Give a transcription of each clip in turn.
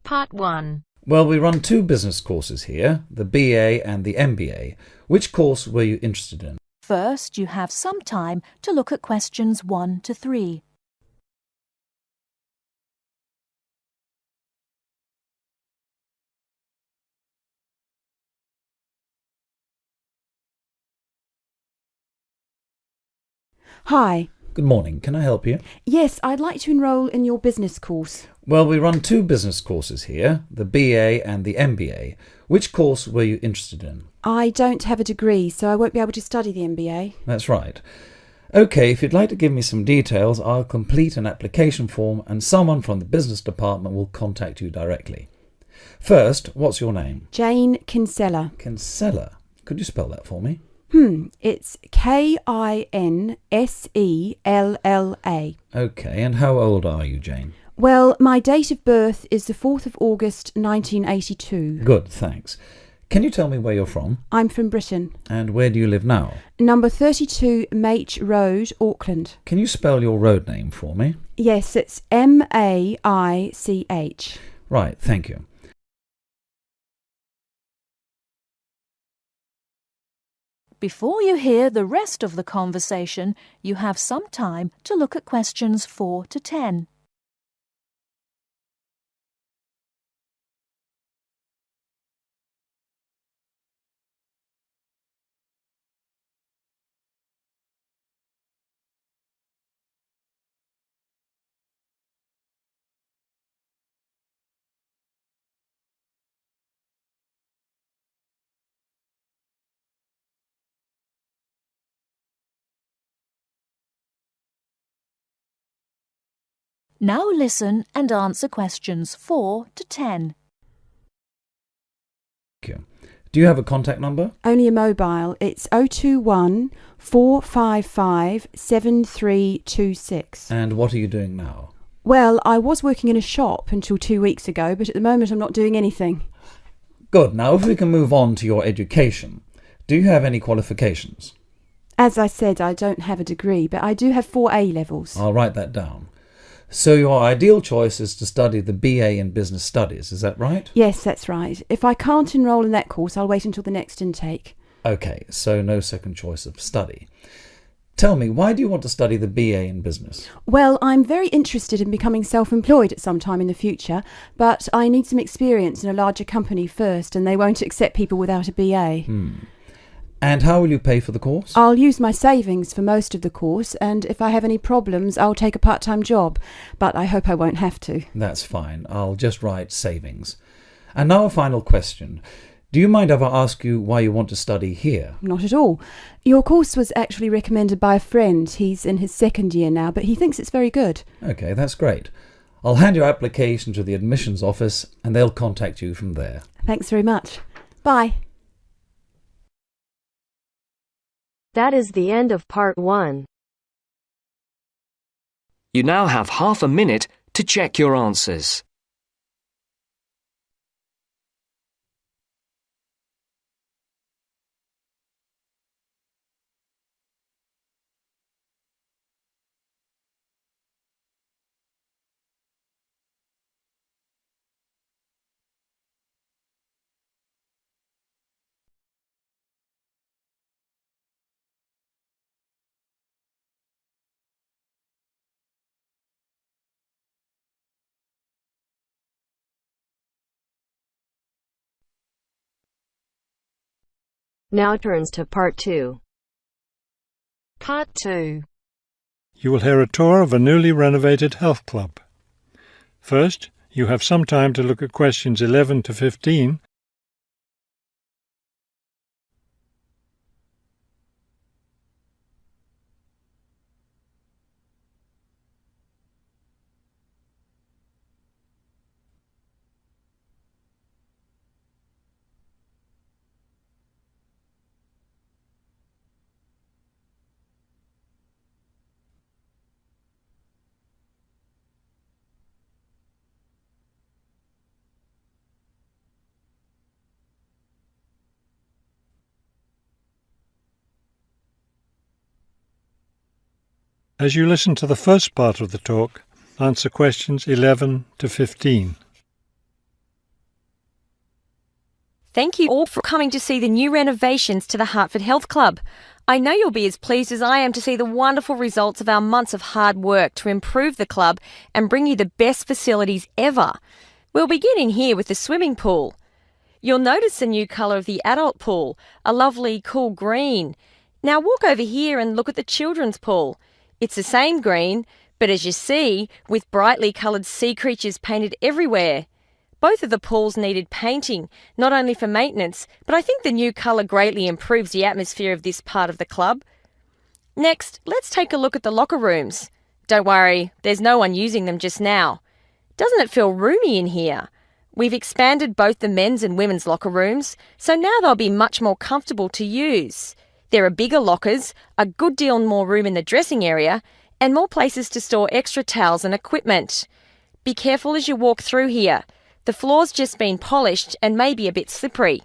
Part 1. Well, we run two business courses here, the BA and the MBA. Which course were you interested in? First, you have some time to look at questions 1 to 3. Hi. Good morning. Can I help you? Yes, I'd like to enrol in your business course. Well, we run two business courses here, the BA and the MBA. Which course were you interested in? I don't have a degree, so I won't be able to study the MBA. That's right. OK, if you'd like to give me some details, I'll complete an application form and someone from the business department will contact you directly. First, what's your name? Jane Kinsella. Kinsella. Could you spell that for me? It's Kinsella. OK, and how old are you, Jane? Well, my date of birth is the 4th of August 1982. Good, thanks. Can you tell me where you're from? I'm from Britain. And where do you live now? Number 32 Maich Road, Auckland. Can you spell your road name for me? Yes, it's Maich. Right, thank you. Before you hear the rest of the conversation, you have some time to look at questions 4 to 10. Now listen and answer questions 4 to 10. Thank you. Do you have a contact number? Only a mobile. It's 021 455 7326. And what are you doing now? Well, I was working in a shop until 2 weeks ago, but at the moment I'm not doing anything. Good. Now, if we can move on to your education. Do you have any qualifications? As I said, I don't have a degree, but I do have 4 A levels. I'll write that down. So your ideal choice is to study the BA in Business Studies, is that right? Yes, that's right. If I can't enrol in that course, I'll wait until the next intake. OK, so no second choice of study. Tell me, why do you want to study the BA in Business? Well, I'm very interested in becoming self-employed at some time in the future, but I need some experience in a larger company first, and they won't accept people without a BA. And how will you pay for the course? I'll use my savings for most of the course, and if I have any problems, I'll take a part-time job, but I hope I won't have to. That's fine. I'll just write savings. And now a final question. Do you mind if I ask you why you want to study here? Not at all. Your course was actually recommended by a friend. He's in his 2nd year now, but he thinks it's very good. OK, that's great. I'll hand your application to the admissions office and they'll contact you from there. Thanks very much. Bye. That is the end of Part 1. You now have half a minute to check your answers. Now turns to Part 2. Part 2. You will hear a tour of a newly renovated health club. First, you have some time to look at questions 11 to 15. As you listen to the first part of the talk, answer questions 11 to 15. Thank you all for coming to see the new renovations to the Hartford Health Club. I know you'll be as pleased as I am to see the wonderful results of our months of hard work to improve the club and bring you the best facilities ever. We'll begin in here with the swimming pool. You'll notice the new colour of the adult pool, a lovely cool green. Now walk over here and look at the children's pool. It's the same green, but as you see, with brightly coloured sea creatures painted everywhere. Both of the pools needed painting, not only for maintenance, but I think the new colour greatly improves the atmosphere of this part of the club. Next, let's take a look at the locker rooms. Don't worry, there's no one using them just now. Doesn't it feel roomy in here? We've expanded both the men's and women's locker rooms, so now they'll be much more comfortable to use. There are bigger lockers, a good deal more room in the dressing area, and more places to store extra towels and equipment. Be careful as you walk through here. The floor's just been polished and may be a bit slippery.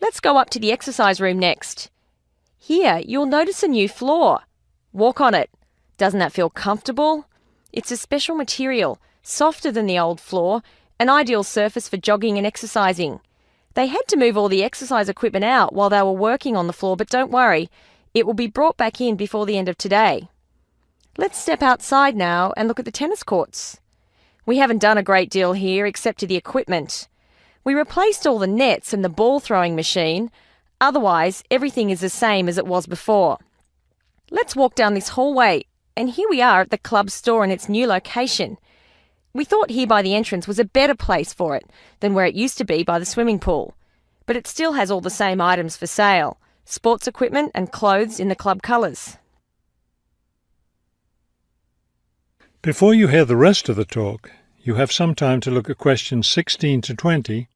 Let's go up to the exercise room next. Here, you'll notice a new floor. Walk on it. Doesn't that feel comfortable? It's a special material, softer than the old floor, an ideal surface for jogging and exercising. They had to move all the exercise equipment out while they were working on the floor, but don't worry, it will be brought back in before the end of today. Let's step outside now and look at the tennis courts. We haven't done a great deal here except to the equipment. We replaced all the nets and the ball throwing machine. Otherwise, everything is the same as it was before. Let's walk down this hallway, and here we are at the club store in its new location. We thought here by the entrance was a better place for it than where it used to be by the swimming pool. But it still has all the same items for sale, sports equipment and clothes in the club colours. Before you hear the rest of the talk, you have some time to look at questions 16 to 20.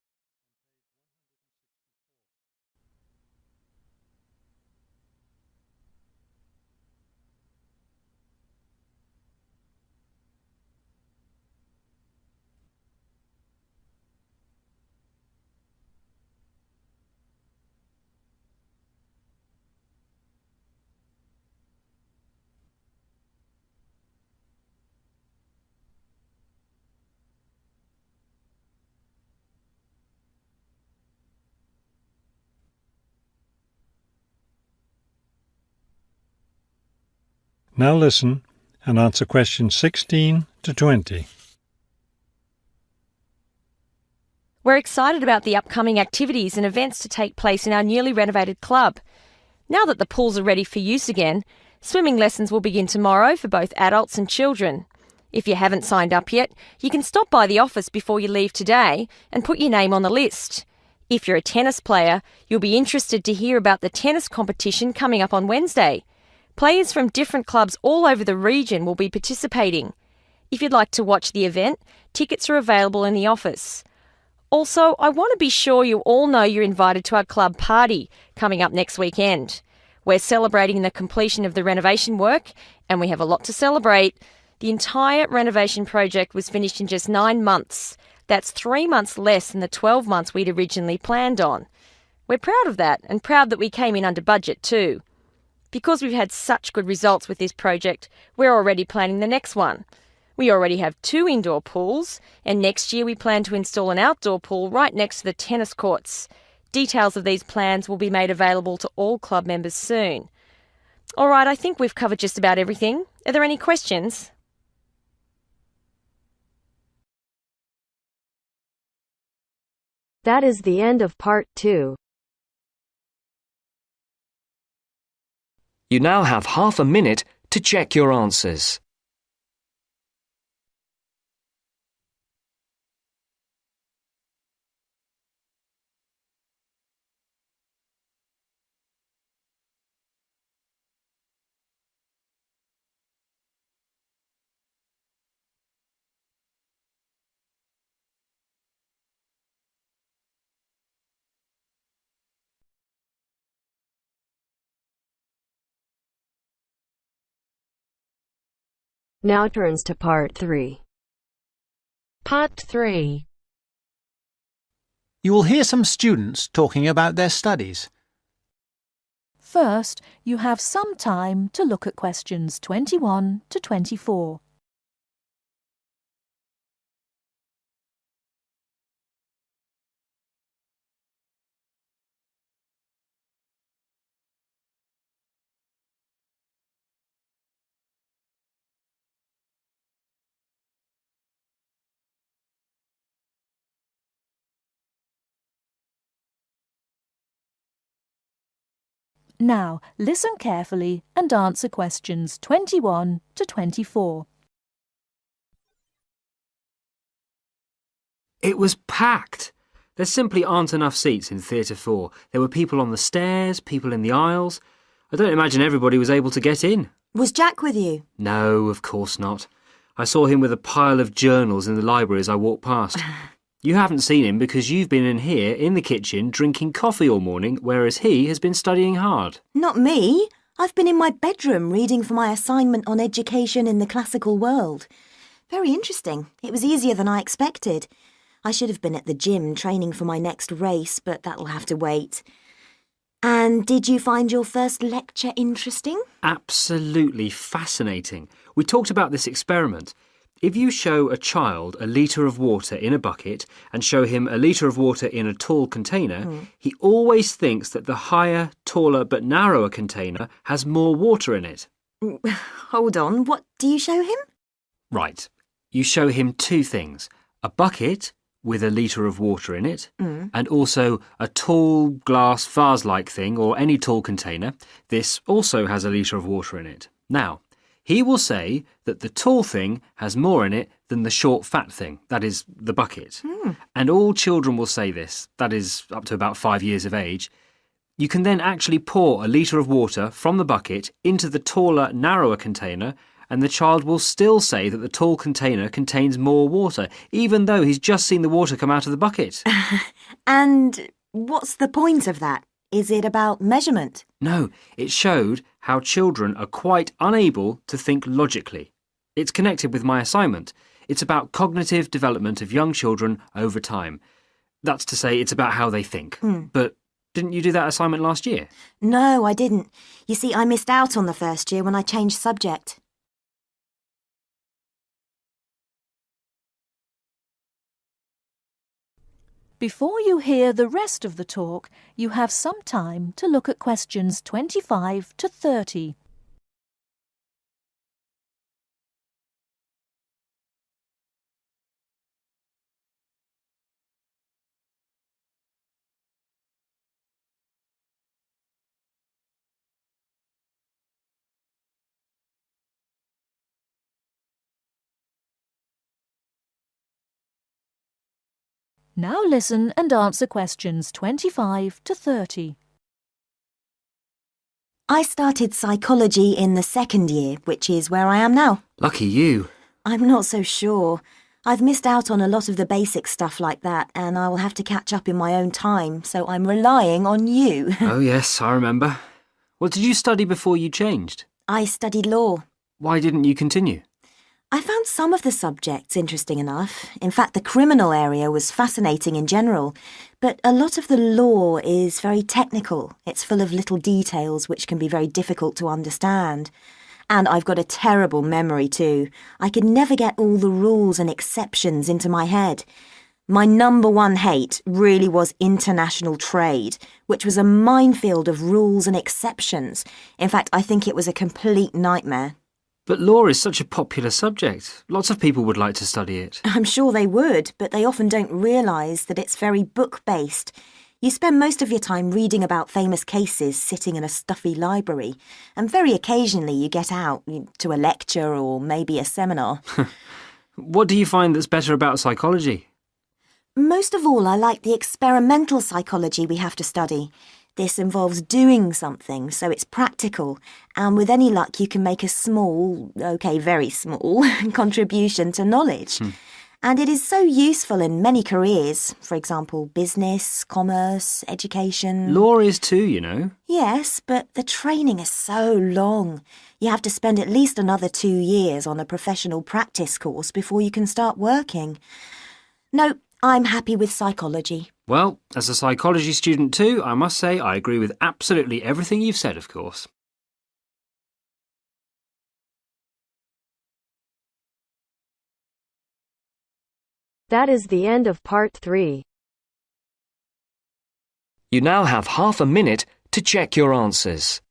Now listen and answer questions 16 to 20. We're excited about the upcoming activities and events to take place in our newly renovated club. Now that the pools are ready for use again, swimming lessons will begin tomorrow for both adults and children. If you haven't signed up yet, you can stop by the office before you leave today and put your name on the list. If you're a tennis player, you'll be interested to hear about the tennis competition coming up on Wednesday. Players from different clubs all over the region will be participating. If you'd like to watch the event, tickets are available in the office. Also, I want to be sure you all know you're invited to our club party coming up next weekend. We're celebrating the completion of the renovation work, and we have a lot to celebrate. The entire renovation project was finished in just 9 months. That's 3 months less than the 12 months we'd originally planned on. We're proud of that, and proud that we came in under budget too. Because we've had such good results with this project, we're already planning the next one. We already have 2 indoor pools, and next year we plan to install an outdoor pool right next to the tennis courts. Details of these plans will be made available to all club members soon. All right, I think we've covered just about everything. Are there any questions? That is the end of part 2. You now have half a minute to check your answers. Now turns to part 3. Part 3. You will hear some students talking about their studies. First, you have some time to look at questions 21 to 24. Now, listen carefully and answer questions 21 to 24. It was packed. There simply aren't enough seats in Theatre 4. There were people on the stairs, people in the aisles. I don't imagine everybody was able to get in. Was Jack with you? No, of course not. I saw him with a pile of journals in the library as I walked past. You haven't seen him because you've been in here in the kitchen drinking coffee all morning, whereas he has been studying hard. Not me. I've been in my bedroom reading for my assignment on education in the classical world. Very interesting. It was easier than I expected. I should have been at the gym training for my next race, but that'll have to wait. And did you find your first lecture interesting? Absolutely fascinating. We talked about this experiment. If you show a child a litre of water in a bucket and show him a litre of water in a tall container, he always thinks that the higher, taller but narrower container has more water in it. Hold on, what do you show him? Right. You show him two things. A bucket with a litre of water in it, and also a tall glass vase-like thing or any tall container. This also has a litre of water in it. Now, he will say that the tall thing has more in it than the short fat thing, that is, the bucket. And all children will say this, that is, up to about 5 years of age. You can then actually pour a litre of water from the bucket into the taller, narrower container, and the child will still say that the tall container contains more water, even though he's just seen the water come out of the bucket. And what's the point of that? Is it about measurement? No, it showed how children are quite unable to think logically. It's connected with my assignment. It's about cognitive development of young children over time. That's to say, it's about how they think. But didn't you do that assignment last year? No, I didn't. You see, I missed out on the first year when I changed subject. Before you hear the rest of the talk, you have some time to look at questions 25 to 30. Now listen and answer questions 25 to 30. I started psychology in the second year, which is where I am now. Lucky you. I'm not so sure. I've missed out on a lot of the basic stuff like that, and I will have to catch up in my own time, so I'm relying on you. Oh yes, I remember. What did you study before you changed? I studied law. Why didn't you continue? I found some of the subjects interesting enough. In fact, the criminal area was fascinating in general. But a lot of the law is very technical. It's full of little details which can be very difficult to understand. And I've got a terrible memory too. I could never get all the rules and exceptions into my head. My number one hate really was international trade, which was a minefield of rules and exceptions. In fact, I think it was a complete nightmare. But law is such a popular subject. Lots of people would like to study it. I'm sure they would, but they often don't realise that it's very book-based. You spend most of your time reading about famous cases sitting in a stuffy library, and very occasionally you get out to a lecture or maybe a seminar. What do you find that's better about psychology? Most of all, I like the experimental psychology we have to study. This involves doing something, so it's practical, and with any luck you can make a small, very small, contribution to knowledge. And it is so useful in many careers, for example, business, commerce, education. Law is too, you know. Yes, but the training is so long. You have to spend at least another 2 years on a professional practice course before you can start working. No, I'm happy with psychology. Well, as a psychology student too, I must say I agree with absolutely everything you've said, of course. That is the end of part 3. You now have half a minute to check your answers.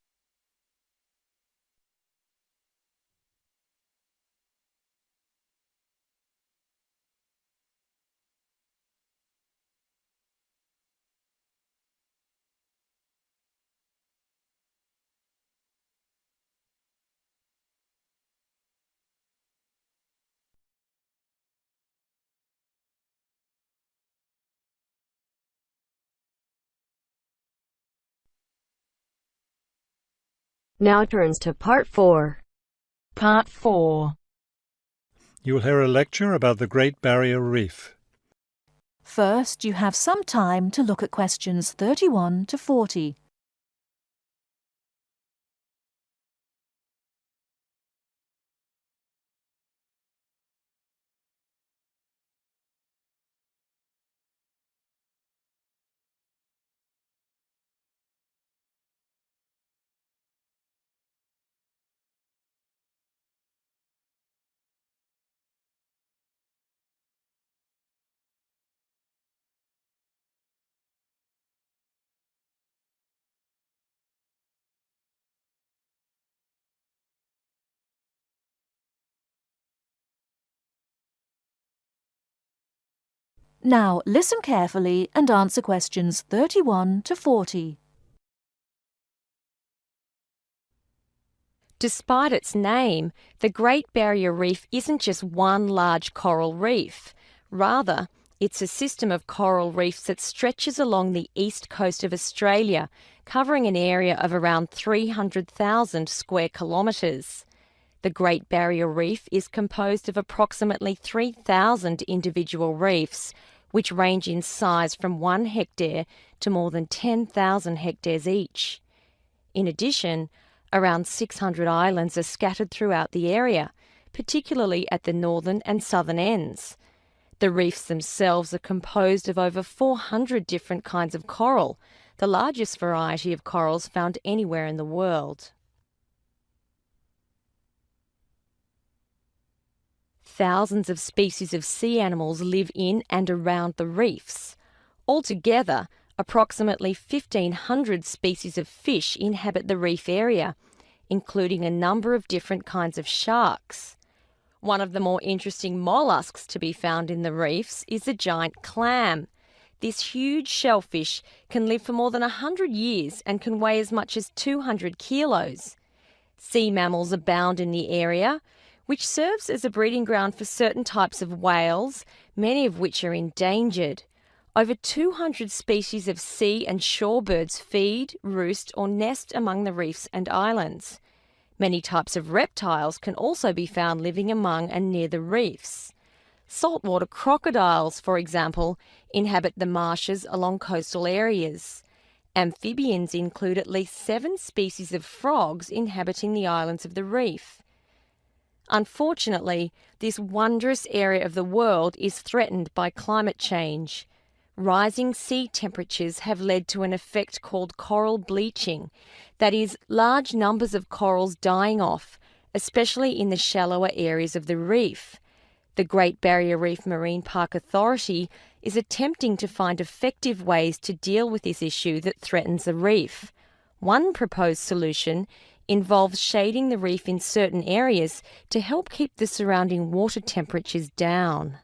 Now turns to Part 4. Part 4. You will hear a lecture about the Great Barrier Reef. First, you have some time to look at questions 31 to 40. Now listen carefully and answer questions 31 to 40. Despite its name, the Great Barrier Reef isn't just one large coral reef. Rather, it's a system of coral reefs that stretches along the east coast of Australia, covering an area of around 300,000 square kilometres. The Great Barrier Reef is composed of approximately 3,000 individual reefs, which range in size from 1 hectare to more than 10,000 hectares each. In addition, around 600 islands are scattered throughout the area, particularly at the northern and southern ends. The reefs themselves are composed of over 400 different kinds of coral, the largest variety of corals found anywhere in the world. Thousands of species of sea animals live in and around the reefs. Altogether, approximately 1,500 species of fish inhabit the reef area, including a number of different kinds of sharks. One of the more interesting mollusks to be found in the reefs is the giant clam. This huge shellfish can live for more than 100 years and can weigh as much as 200 kilos. Sea mammals abound in the area, which serves as a breeding ground for certain types of whales, many of which are endangered. Over 200 species of sea and shorebirds feed, roost or nest among the reefs and islands. Many types of reptiles can also be found living among and near the reefs. Saltwater crocodiles, for example, inhabit the marshes along coastal areas. Amphibians include at least 7 species of frogs inhabiting the islands of the reef. Unfortunately, this wondrous area of the world is threatened by climate change. Rising sea temperatures have led to an effect called coral bleaching, that is, large numbers of corals dying off, especially in the shallower areas of the reef. The Great Barrier Reef Marine Park Authority is attempting to find effective ways to deal with this issue that threatens the reef. One proposed solution involves shading the reef in certain areas to help keep the surrounding water temperatures down.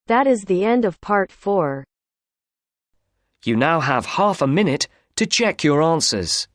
That is the end of Part 4. You now have half a minute to check your answers.